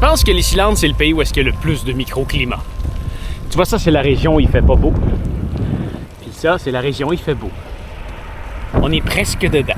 Je pense que l'Islande, c'est le pays où est-ce qu'il y a le plus de microclimat. Tu vois, ça, c'est la région où il fait pas beau. Puis ça, c'est la région où il fait beau. On est presque dedans.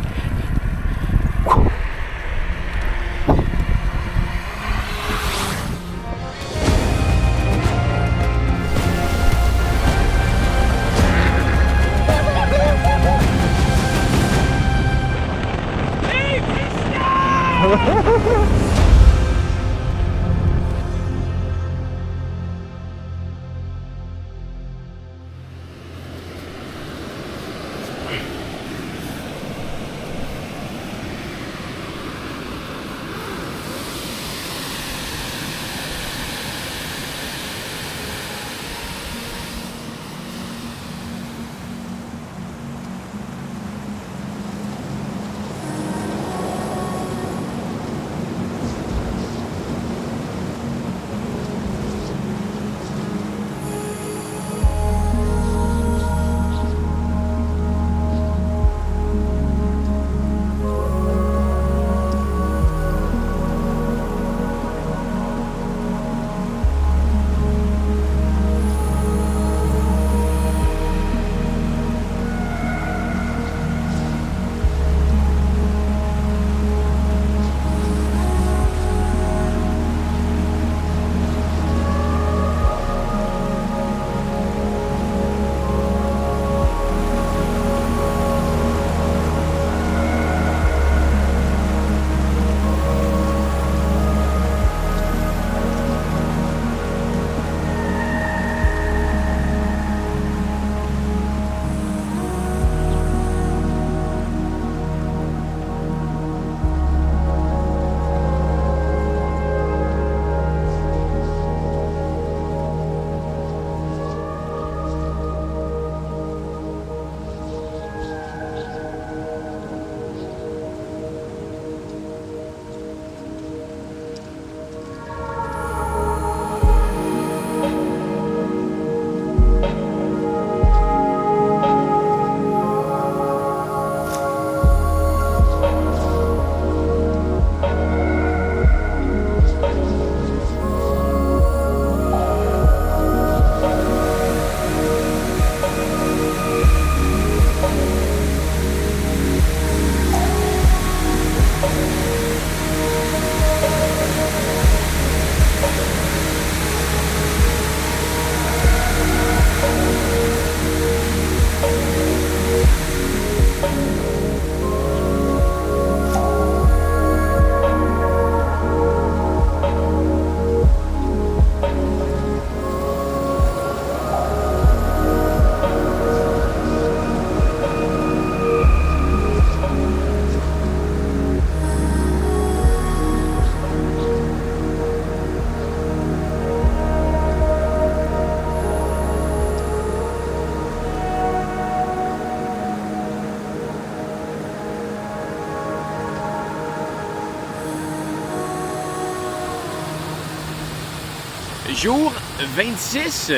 Jour 26.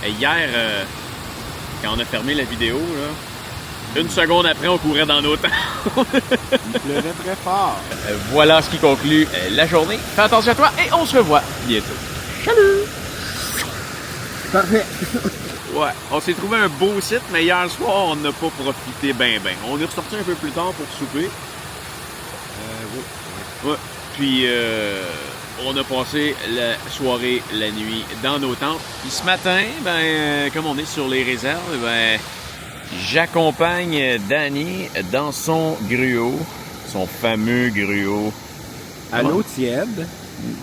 Hier, quand on a fermé la vidéo, là, une seconde après, on courait dans nos temps. Il pleuvait très fort. Voilà ce qui conclut la journée. Fais attention à toi et on se revoit bientôt. Salut! Parfait. Ouais, on s'est trouvé un beau site, mais hier soir, on n'a pas profité ben. On est ressorti un peu plus tard pour souper. Oui. Ouais, puis on a passé la soirée, la nuit dans nos tentes. Puis ce matin, comme on est sur les réserves, j'accompagne Danny dans son gruau, son fameux gruau. À l'eau tiède.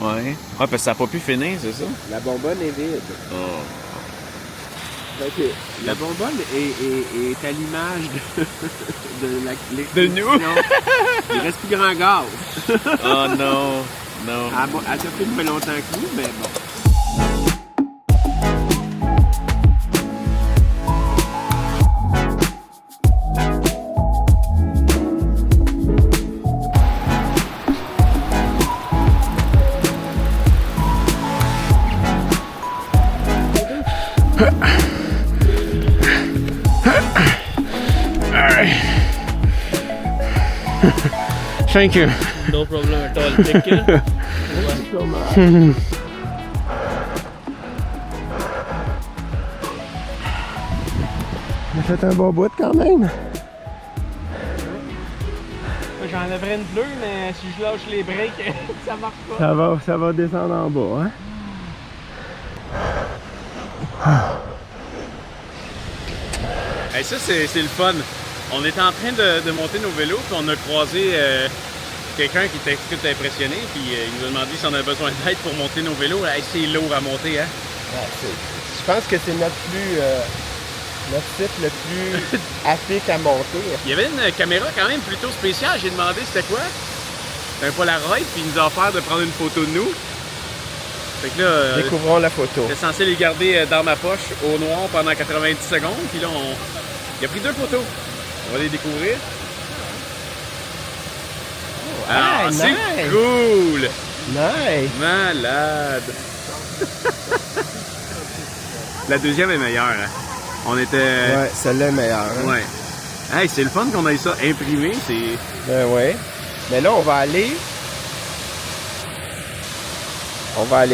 Ouais, parce que ça n'a pas pu finir, c'est ça? La bonbonne est vide. Oh. Okay. La bonbonne est à l'image de de nous. Il reste plus grand gaz. Oh non, non. Elle t'a fait moins longtemps que nous, mais bon. Thank you. No problem at all. Take care. mal. On a fait un bon bout quand même. J'en avais une bleue, mais si je lâche les breaks, ça marche pas. Ça va descendre en bas, hein? Hey, ça, c'est le fun. On était en train de monter nos vélos, puis on a croisé quelqu'un qui était tout impressionné, puis il nous a demandé si on avait besoin d'aide pour monter nos vélos. Hey, c'est lourd à monter, hein? Ouais, je pense que c'est notre site le plus applique à monter. Il y avait une caméra quand même plutôt spéciale. J'ai demandé c'était quoi. C'était un Polaroid, puis il nous a offert de prendre une photo de nous. Fait que là, Découvrons la photo. j'étais censé les garder dans ma poche au noir pendant 90 secondes, puis là, il a pris 2 photos. On va les découvrir. Ah, nice. c'est cool! Nice! Malade! La deuxième est meilleure, hein? On était... Ouais, celle-là est meilleure. Hein? Ouais. Hey, c'est le fun qu'on ait ça imprimé, c'est... Ben ouais. Mais là, on va aller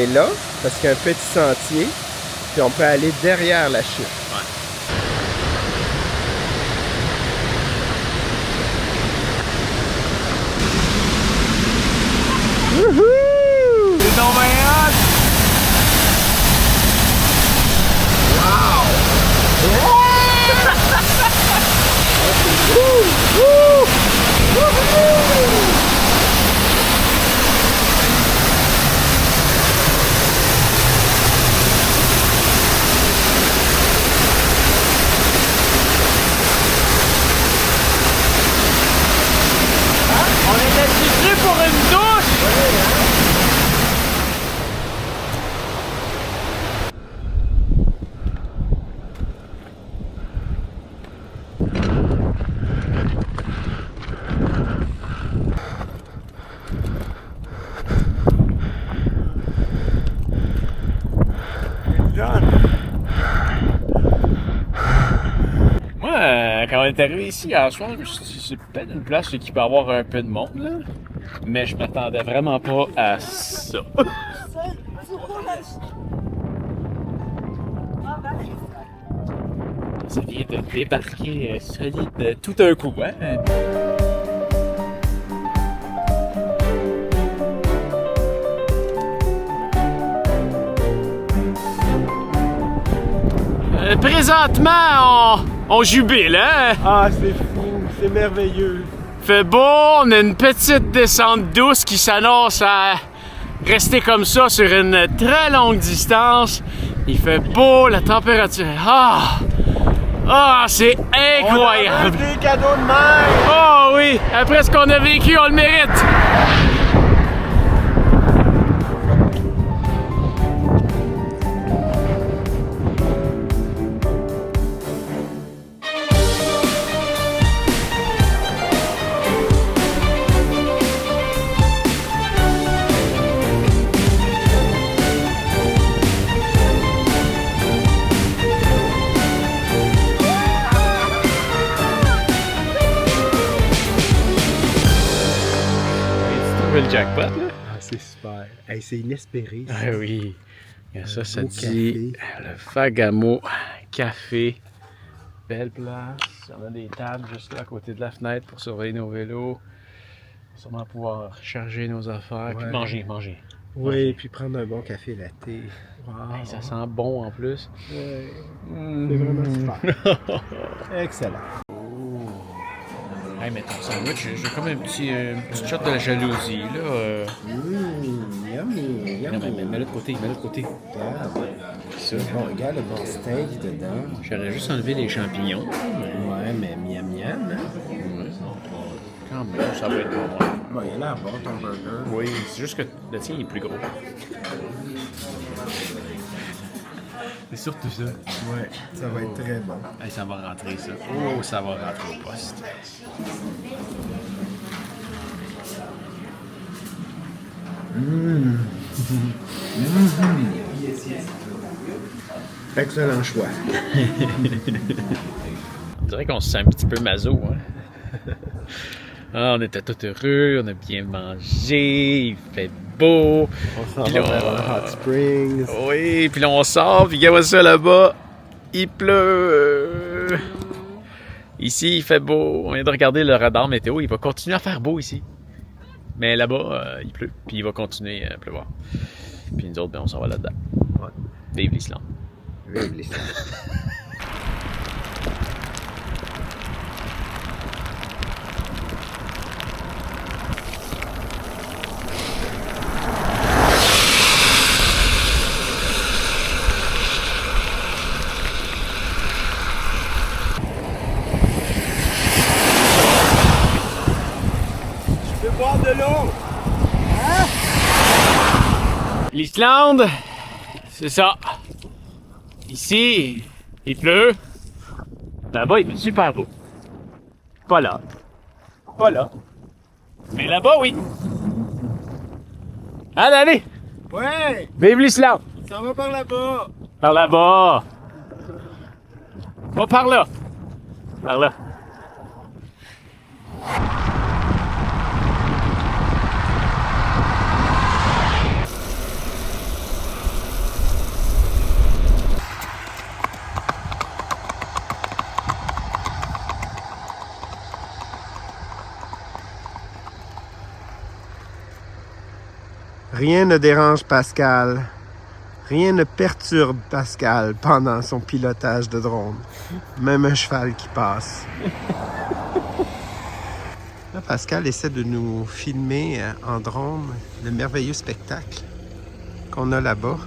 là, parce qu'il y a un petit sentier, puis on peut aller derrière la chute. Ouais. Wouhou! C'est donc bien hot! On était situé pour une douche! Moi, quand on est arrivé ici hier soir, je me suis dit, c'est peut-être une place qui peut avoir un peu de monde, là. Mais je m'attendais vraiment pas à ça. Ça vient de débarquer solide tout un coup, hein? Présentement, on jubile, hein? Ah, c'est fou, c'est merveilleux. Fait beau, on a une petite descente douce qui s'annonce à rester comme ça sur une très longue distance. Il fait beau, la température. Ah, c'est incroyable! On a des cadeaux de mer! Oh oui, après ce qu'on a vécu, on le mérite! Le jackpot, là. Ah, c'est super. Hey, c'est inespéré. Ça. Ah oui. Et ça, ça beau dit le Fagamo Café. Belle place. On a des tables juste là à côté de la fenêtre pour surveiller nos vélos. Sûrement pouvoir charger nos affaires. Puis manger. Oui, puis prendre un bon café latte. Wow. Hey, ça sent bon en plus. Ouais. C'est vraiment super. Excellent. Hey, mais ton sandwich, j'ai comme un petit shot de la jalousie, là. Yummy, Non, mais mets-le de côté, Regarde. Ça. Bon, regarde le bon steak dedans. J'aurais juste enlevé les champignons. Ouais, mais miam miam, hein? Ouais. Quand même, ça va être bon. Bon, il a l'air bon, ton burger. Oui, c'est juste que le tien il est plus gros. C'est surtout ça. Ouais, ça va être très bon. Hey, ça va rentrer ça. Oh, ça va rentrer au poste. Excellent choix. On dirait qu'on se sent un petit peu maso, hein? Ah, on était tout heureux, on a bien mangé, il fait beau. On s'en Puis va là, vers le Hot Springs. Oui, puis là on sort, puis regarde ça là-bas, il pleut. Ici, il fait beau. On vient de regarder le radar météo, il va continuer à faire beau ici. Mais là-bas, il pleut, puis il va continuer à pleuvoir. Puis nous autres, ben, on s'en va là-dedans. Ouais. Vive l'Islande. Vive l'Islande. Je peux boire de l'eau. L'Islande, c'est ça. Ici, il pleut. Là-bas, il fait super beau. Pas là. Pas là. Mais là-bas, oui. Allez! Ouais, Vive l'Islande! ça va par là-bas. Par là-bas! Pas par là! Par là. Rien ne dérange Pascal. Rien ne perturbe Pascal pendant son pilotage de drone. Même un cheval qui passe. Là, Pascal essaie de nous filmer en drone le merveilleux spectacle qu'on a là-bas.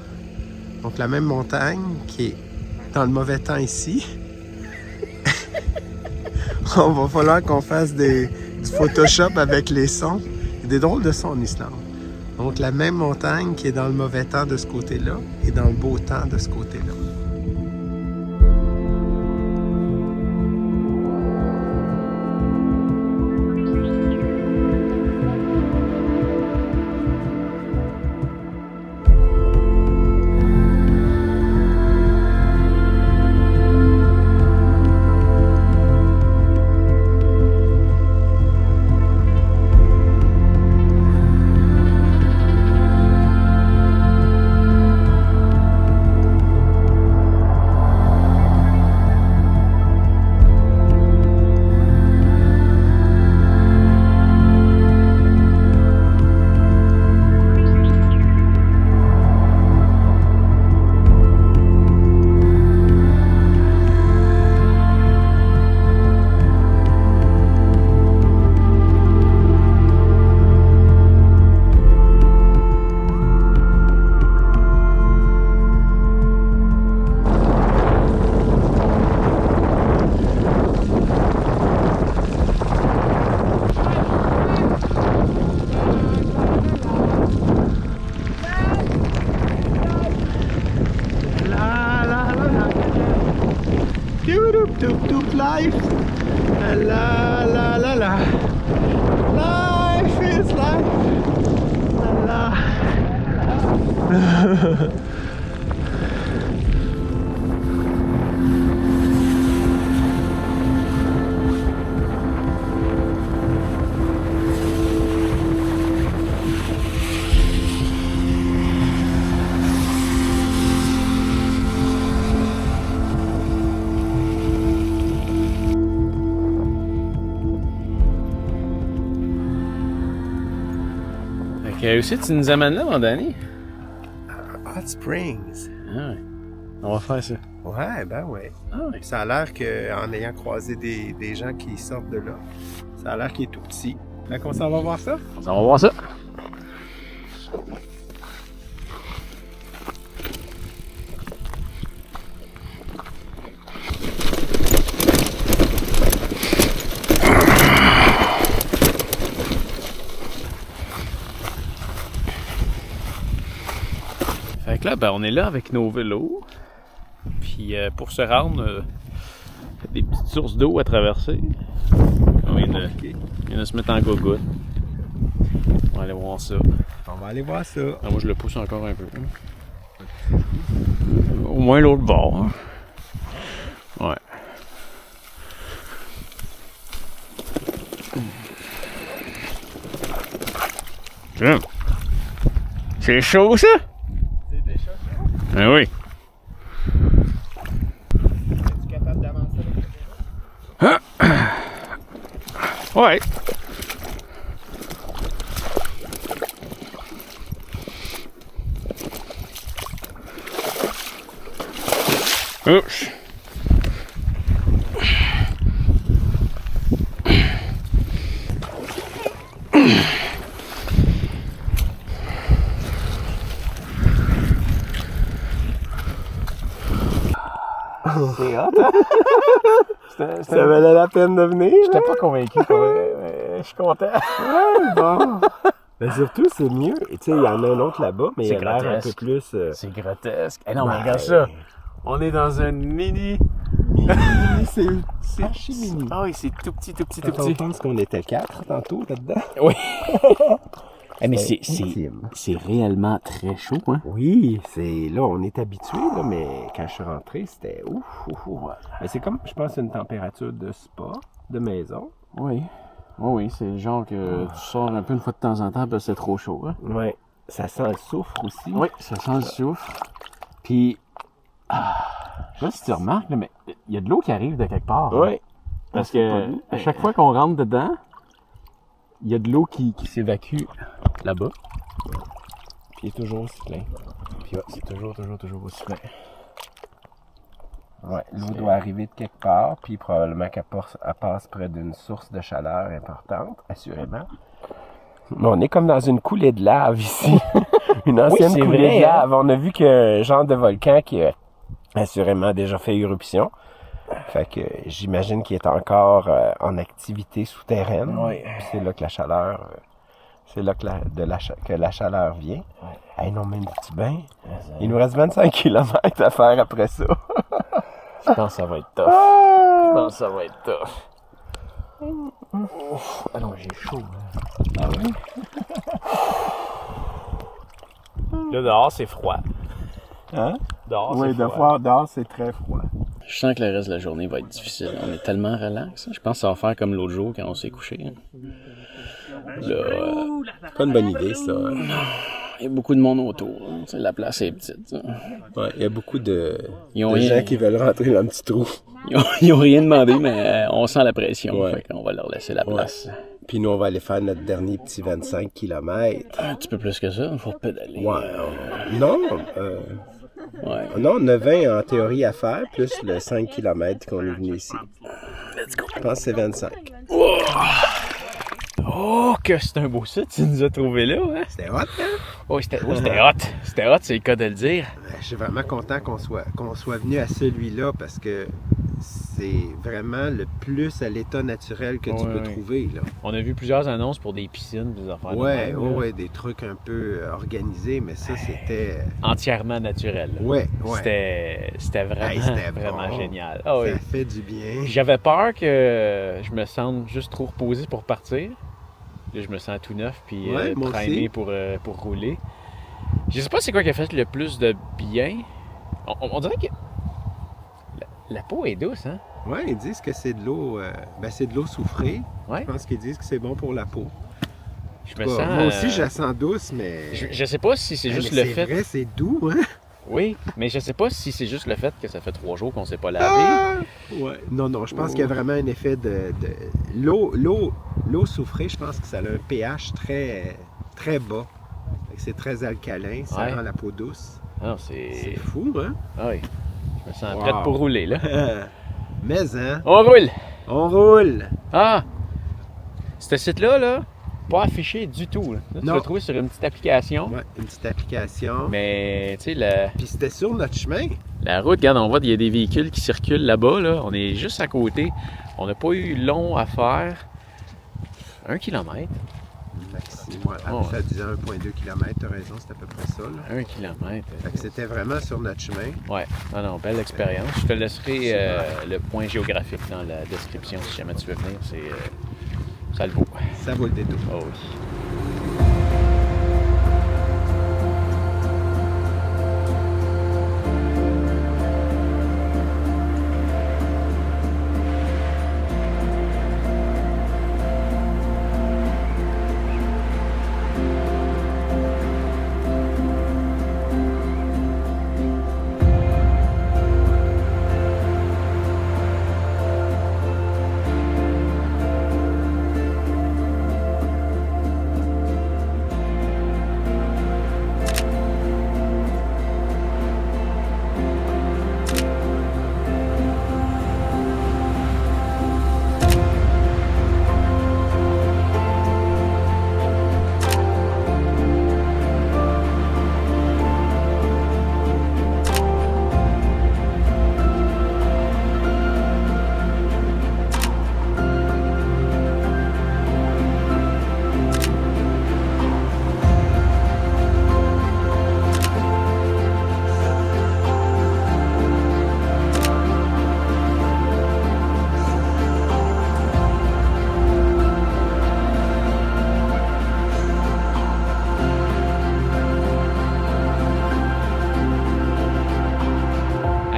Donc la même montagne qui est dans le mauvais temps ici. On va falloir qu'on fasse du Photoshop avec les sons. Il y a des drôles de sons en Islande. Donc la même montagne qui est dans le mauvais temps de ce côté-là et dans le beau temps de ce côté-là. Life. La la la la. Life is life. La la. Aussi, tu nous amènes là, mon Danny? Hot Springs. Ah ouais. On va faire ça. Ouais, ben ouais. Ah ouais. Ça a l'air qu'en ayant croisé des gens qui sortent de là, ça a l'air qu'il est tout petit. Fait qu'on s'en va voir ça? On va voir ça. Fait que là, ben, on est là avec nos vélos. Puis pour se rendre, des petites sources d'eau à traverser. On vient de se mettre en gogoute. On va aller voir ça. On va aller voir ça. Ah, moi, je le pousse encore un peu. Au moins l'autre bord. Hein. Ouais. Tiens. C'est chaud, ça? C'est déjà chaud. Ah oui. Es-tu capable d'avancer avec le vélo? Ouais. Ouch. C'est hot, hein? Ça valait la peine de venir. J'étais pas convaincu, je suis content. Ouais, bon. Mais surtout, c'est mieux. Tu sais, il y en a un autre là-bas, mais il C'est a l'air un peu grotesque. plus... C'est grotesque. Eh non, mais Ben, regarde ça. On est dans un mini. c'est archi mini. Ah oui, c'est tout petit, tout petit, tout Quand on petit. pense qu'on était 4 tantôt là-dedans. Oui. Eh, mais C'est intime. c'est réellement très chaud, hein? Oui, c'est là, on est habitué, là, mais quand je suis rentré, c'était ouf. Mais c'est comme, je pense, une température de spa, de maison. Oui. Oui, c'est le genre que tu sors un peu une fois de temps en temps parce que c'est trop chaud, hein? Ouais. Ça sent le soufre aussi. Oui, ça sent le souffle. Puis, je sais pas si tu remarques, là, mais il y a de l'eau qui arrive de quelque part. Oui. Parce que à chaque fois qu'on rentre dedans, il y a de l'eau qui s'évacue là-bas. Puis il est toujours aussi plein. Puis ouais, c'est toujours aussi plein. Ouais, l'eau doit arriver de quelque part, puis probablement qu'elle passe près d'une source de chaleur importante, assurément. Mais on est comme dans une coulée de lave ici. Une ancienne c'est coulée vrai, de lave. On a vu qu'un genre de volcan qui a assurément déjà fait éruption. Fait que j'imagine qu'il est encore en activité souterraine. Oui. Puis c'est là que la chaleur... c'est là que la chaleur vient. Hey, non, mais dis-tu bien? Il nous reste 25 km à faire après ça. Je pense que ça va être tough. Je pense que ça va être tough. Ah non, j'ai chaud. Ah oui? Là, dehors, c'est froid. Hein? Dehors, Oui, dehors, c'est très froid. Je sens que le reste de la journée va être difficile. On est tellement relax. Je pense que ça va faire comme l'autre jour quand on s'est couché. Là, Pas une bonne idée, ça. il y a beaucoup de monde autour. La place est petite. Ouais, il y a beaucoup de Ils ont gens qui veulent rentrer dans le petit trou. Ils ont rien demandé, mais on sent la pression. Ouais. Fait qu'on va leur laisser la place. Puis nous, on va aller faire notre dernier petit 25 km. Un petit peu plus que ça, il faut pédaler. Non, Ouais. non, on a 20 en théorie à faire, plus le 5 km qu'on est venu ici. Let's go. Je pense que c'est 25. Oh, que c'est un beau site, tu nous as trouvé là, hein? C'était hot, hein? Oh, c'était hot. C'était hot, c'est le cas de le dire. Je suis vraiment content qu'on soit venu à celui-là parce que c'est vraiment le plus à l'état naturel que tu peux trouver, là. On a vu plusieurs annonces pour des piscines, des affaires. Ouais, des trucs un peu organisés, mais ça, c'était... Entièrement naturel. Là. Ouais. C'était vraiment, C'était vraiment bon. génial. Ah oui. Ça fait du bien. J'avais peur que je me sente juste trop reposé pour partir. Là, je me sens tout neuf puis moi primé pour rouler. Je sais pas c'est quoi qui a fait le plus de bien. On dirait que la peau est douce, hein? Ouais, ils disent que c'est de l'eau c'est de l'eau soufrée. Ouais. Je pense qu'ils disent que c'est bon pour la peau. Je me sens... Moi aussi, je la sens douce, mais... Je sais pas si c'est juste mais le fait... C'est vrai, c'est doux, hein? Oui, mais je sais pas si c'est juste le fait que ça fait 3 jours qu'on s'est pas lavé. Ouais. Non, je pense qu'il y a vraiment un effet de... L'eau soufrée, je pense que ça a un pH très, très bas. C'est très alcalin, ça rend la peau douce. Ah, c'est fou, hein? Ah oui. Je me sens prête pour rouler, là. Mais, hein? On roule! On roule! Ah! Ce site-là, là, pas affiché du tout. Là. Là, tu Non. vas le trouver sur une petite application. Ouais, une petite application. Mais, tu sais, Puis c'était sur notre chemin. la route, regarde, on voit qu'il y a des véhicules qui circulent là-bas. Là. On est juste à côté. On n'a pas eu long à faire. 1 kilomètre. Maximum. Ça disait 1,2 km, t'as raison, c'est à peu près ça. Là. 1 kilomètre. Fait que c'était vraiment sur notre chemin. Ouais, non, belle expérience. Je te laisserai le point géographique dans la description si jamais tu veux venir. Ça le vaut. Ça vaut le détour. Oh oui.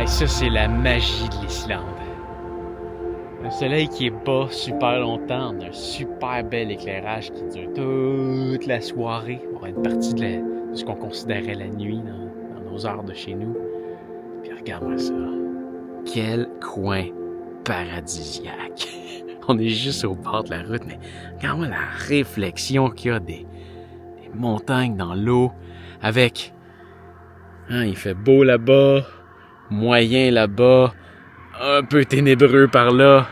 Hey, ça, c'est la magie de l'Islande. Un soleil qui est bas super longtemps, on a un super bel éclairage qui dure toute la soirée. On aura une partie de ce qu'on considérait la nuit dans nos heures de chez nous. Puis regarde-moi ça. Quel coin paradisiaque. On est juste au bord de la route, mais regarde-moi la réflexion qu'il y a des montagnes dans l'eau avec... Hein, il fait beau là-bas, moyen là-bas, un peu ténébreux par là.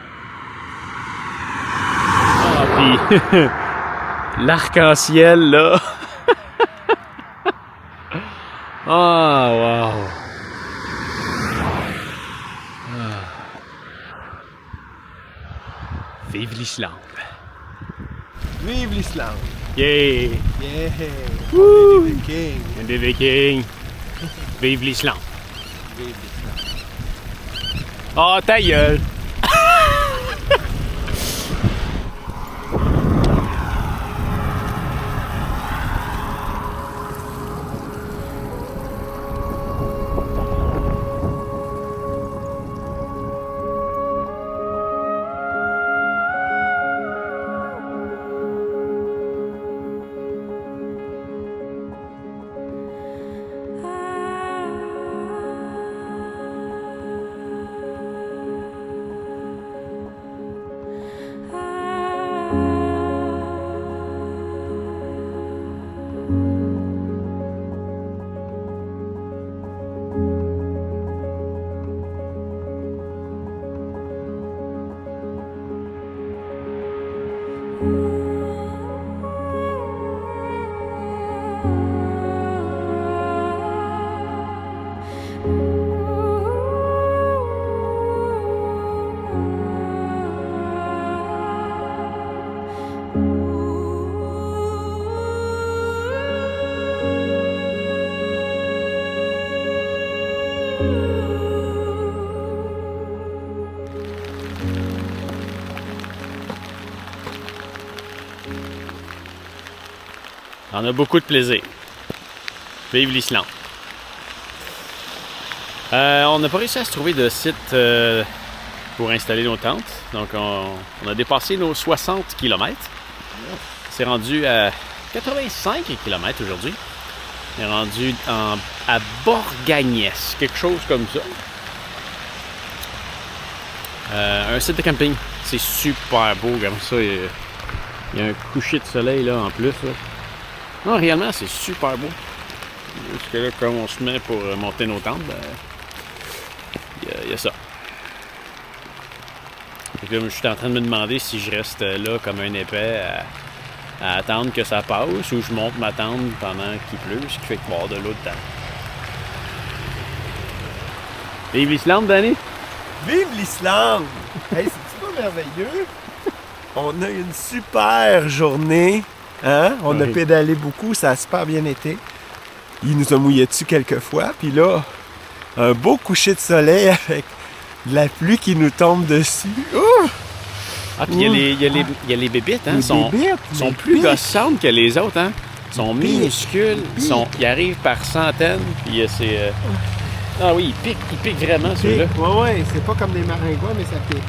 Ah, puis l'arc-en-ciel là. Ah, wow. Vive l'Islande. Vive l'Islande! Yeah! Yeah! Woo! On est des Vikings! Des Vikings. Vive l'Islande. Vive l'Islande! Oh, ta gueule! On a beaucoup de plaisir. Vive l'Islande. On n'a pas réussi à se trouver de site pour installer nos tentes. Donc, on a dépassé nos 60 km. C'est rendu à 85 km aujourd'hui. On est rendu à Borgagnès, quelque chose comme ça. Un site de camping. C'est super beau comme ça. Il y a un coucher de soleil là en plus. Là. Non, réellement, c'est super beau. Parce que là, quand on se met pour monter nos tentes, il y a ça. Et là, je suis en train de me demander si je reste là comme un épais à attendre que ça passe ou je monte ma tente pendant qu'il pleut, ce qui fait qu'il va y avoir de l'eau dedans. Vive l'Islande, Danny! Vive l'Islande! Hey, c'est-tu pas merveilleux? On a une super journée. Hein? On a pédalé beaucoup, ça a super bien été. Il nous a mouillé dessus quelques fois. Puis là, un beau coucher de soleil avec de la pluie qui nous tombe dessus. Ouh! Ah, puis il y a les bébites, hein? Les sont bébites, plus gossantes que les autres, hein? Ils sont minuscules, ils arrivent par centaines, puis c'est... Ah oui, ils piquent vraiment, ceux-là. Ouais, c'est pas comme des maringouins, mais ça pique.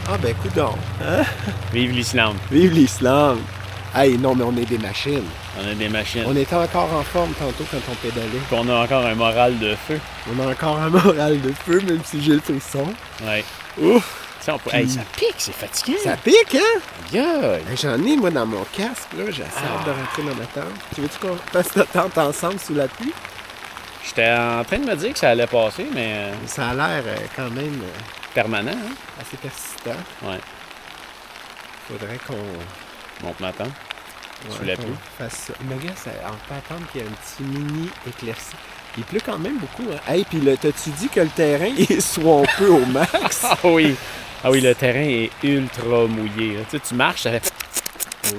Ah ben, coudonc. Hein? Vive l'Islande. Vive l'Islande. Hey, non, mais on est des machines. On a des machines. On était encore en forme tantôt quand on pédalait. Puis on a encore un moral de feu. On a encore un moral de feu, même si j'ai le frisson. Ouais. Ouf! Hey, ça pique, c'est fatigant. Ça pique, hein? Yeah. Hey, j'en ai, moi, dans mon casque, là. J'ai assez hâte de rentrer dans ma tente. Tu veux-tu qu'on fasse notre tente ensemble sous la pluie? J'étais en train de me dire que ça allait passer, mais... Ça a l'air quand même permanent, hein? assez persistant. Ouais. Faudrait qu'on... Monte ma tente. Sous la pluie. Fasse ça. Mais regarde, on peut attendre qu'il y ait un petit mini éclairci. Il pleut quand même beaucoup, hein? Hey, puis t'as-tu dit que le terrain est swampeux au max? Ah oui! Ah oui, le terrain est ultra mouillé. Tu sais, tu marches, ça fait...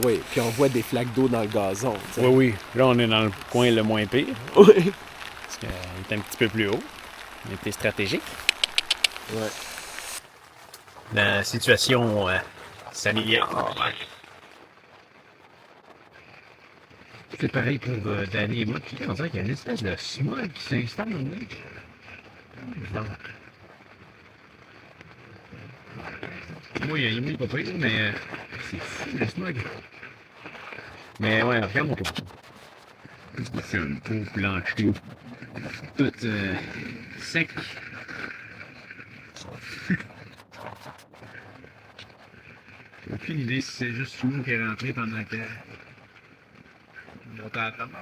Oui, puis on voit des flaques d'eau dans le gazon. T'sais. Oui. Là, on est dans le coin le moins pire. Oui. Parce qu'il est un petit peu plus haut. On était stratégique. Ouais. La situation s'améliore. C'est pareil pour Danny et moi. Puis on dirait qu'il y a une espèce de smog qui s'installe. Moi, il est pas pire, mais c'est fou le smog. Mais ouais, regarde mon tour. C'est un beau plancher. Tout sec. J'ai aucune idée si c'est juste l'eau qui est rentrée pendant que on montait à table.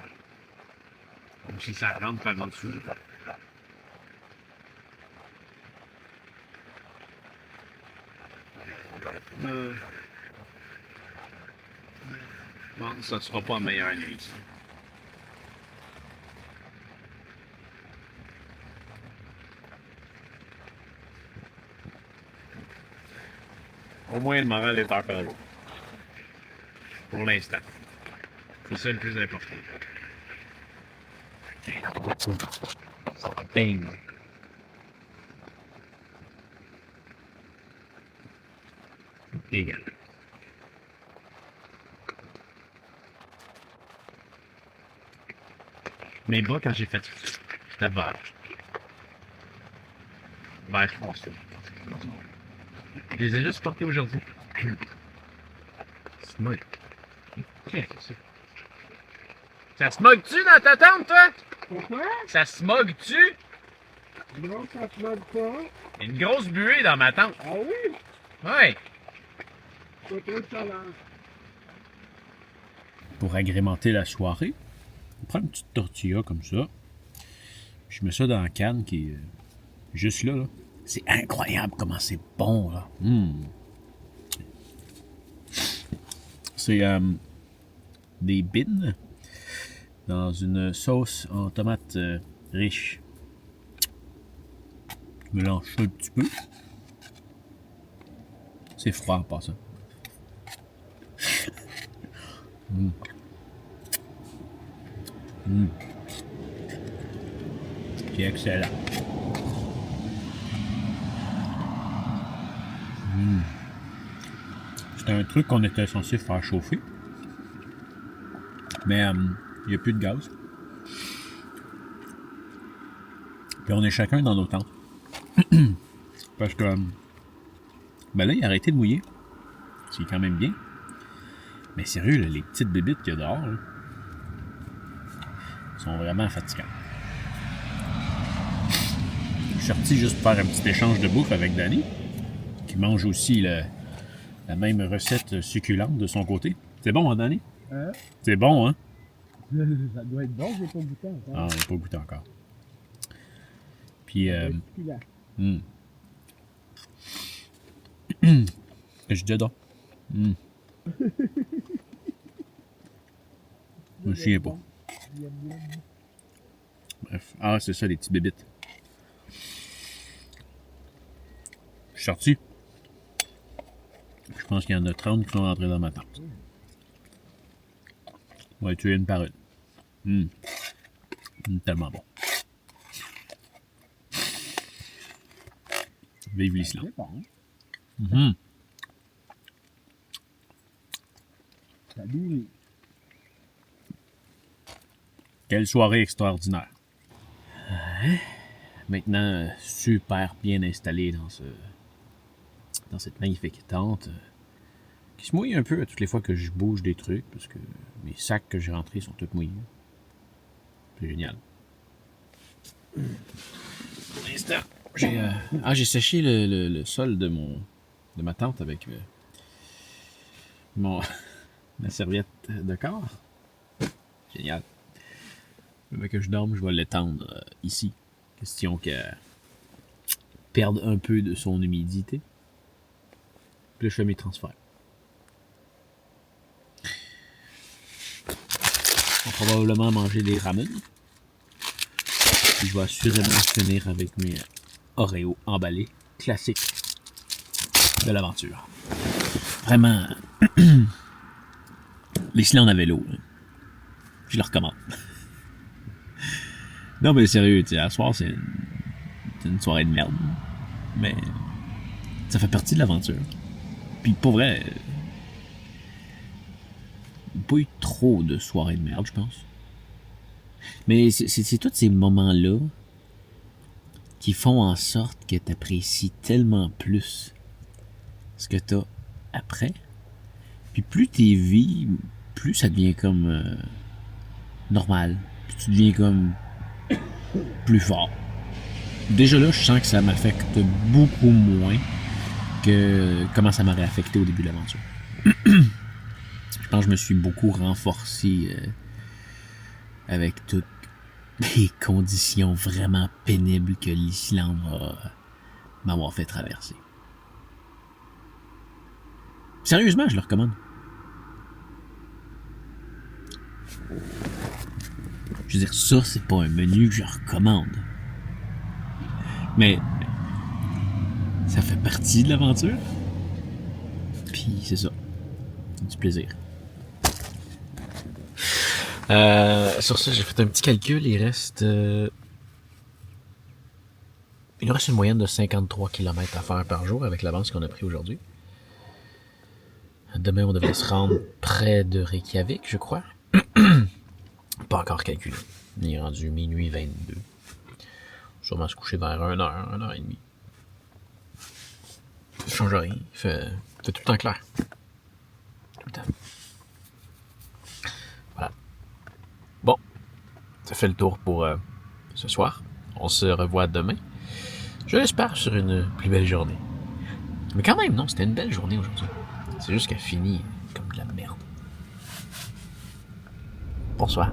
Ou si ça rentre par en dessous. Bon, ça ne sera pas meilleur nuit. Au moins, le moral est encore là. Pour l'instant. C'est ça le plus important. Bang! Égal. Mes bras, quand j'ai fait ça, c'était vert. Vert foncé. Je les ai juste portés aujourd'hui. Smog. Qu'est-ce que c'est? Ça smog-tu dans ta tente, toi? Pourquoi? Ça smog-tu? Non, ça se voit pas. Il y a une grosse buée dans ma tente. Ah oui? Ouais. Pas trop de chaleur. Pour agrémenter la soirée, on prend une petite tortilla comme ça. Je mets ça dans la canne qui est juste là. C'est incroyable comment c'est bon, là. C'est des bines dans une sauce en tomate riche. Je mélange ça un petit peu. C'est froid en passant. C'est excellent. C'était un truc qu'on était censé faire chauffer. Mais il n'y a plus de gaz. Puis on est chacun dans nos tentes. Parce que ben là, il a arrêté de mouiller. C'est quand même bien. Mais sérieux, là, les petites bébites qu'il y a dehors là, sont vraiment fatigantes. Je suis sorti juste pour faire un petit échange de bouffe avec Danny, qui mange aussi la même recette succulente de son côté. C'est bon, hein, Danny? Hein? C'est bon, hein? Ça doit être bon, j'ai pas goûté encore. Ah, on n'a pas goûté encore. Puis, Succulent. je dis donc. Je me souviens pas. Bref. Ah, c'est ça, les petits bébites. Je suis sorti. Je pense qu'il y en a 30 qui sont rentrés dans ma tente. On va tuer une par une. Tellement bon. Vive l'Islande. C'est bon. Ça nourrit. Quelle soirée extraordinaire. Maintenant, super bien installé dans cette magnifique tente qui se mouille un peu à toutes les fois que je bouge des trucs parce que mes sacs que j'ai rentrés sont tous mouillés. C'est génial. Pour l'instant, j'ai séché le sol de ma tente avec ma serviette de corps. Génial. Avant que je dorme, je vais l'étendre ici. Question qu'elle perde un peu de son humidité. Puis là, je fais mes transferts. On va probablement manger des ramen. Puis je vais assurément finir avec mes Oreos emballés. Classiques de l'aventure. Vraiment. L'Islande à vélo. Je le recommande. Non, mais sérieux, tu sais, à soir, c'est une soirée de merde. Mais ça fait partie de l'aventure. Puis pour vrai, pas eu trop de soirées de merde, je pense. Mais c'est tous ces moments-là qui font en sorte que tu apprécies tellement plus ce que tu as après. Puis plus tu vis, plus ça devient comme normal. Puis tu deviens comme plus fort. Déjà là, je sens que ça m'affecte beaucoup moins que comment ça m'aurait affecté au début de l'aventure. Je pense que je me suis beaucoup renforcé avec toutes les conditions vraiment pénibles que l'Islande va m'avoir fait traverser. Sérieusement, je le recommande. Je veux dire, ça, c'est pas un menu que je recommande. Mais ça fait partie de l'aventure. Puis c'est ça. Du plaisir. Sur ça, j'ai fait un petit calcul. Il nous reste une moyenne de 53 km à faire par jour avec l'avance qu'on a pris aujourd'hui. Demain, on devrait se rendre près de Reykjavik, je crois. Pas encore calculé. Il est rendu minuit 22. Sûrement se coucher vers 1h, 1h30. Ça change rien. Il fait tout le temps clair. Tout le temps. Voilà. Bon. Ça fait le tour pour ce soir. On se revoit demain. Je l'espère sur une plus belle journée. Mais quand même, non, c'était une belle journée aujourd'hui. C'est juste qu'elle finit comme de la merde. Bonsoir.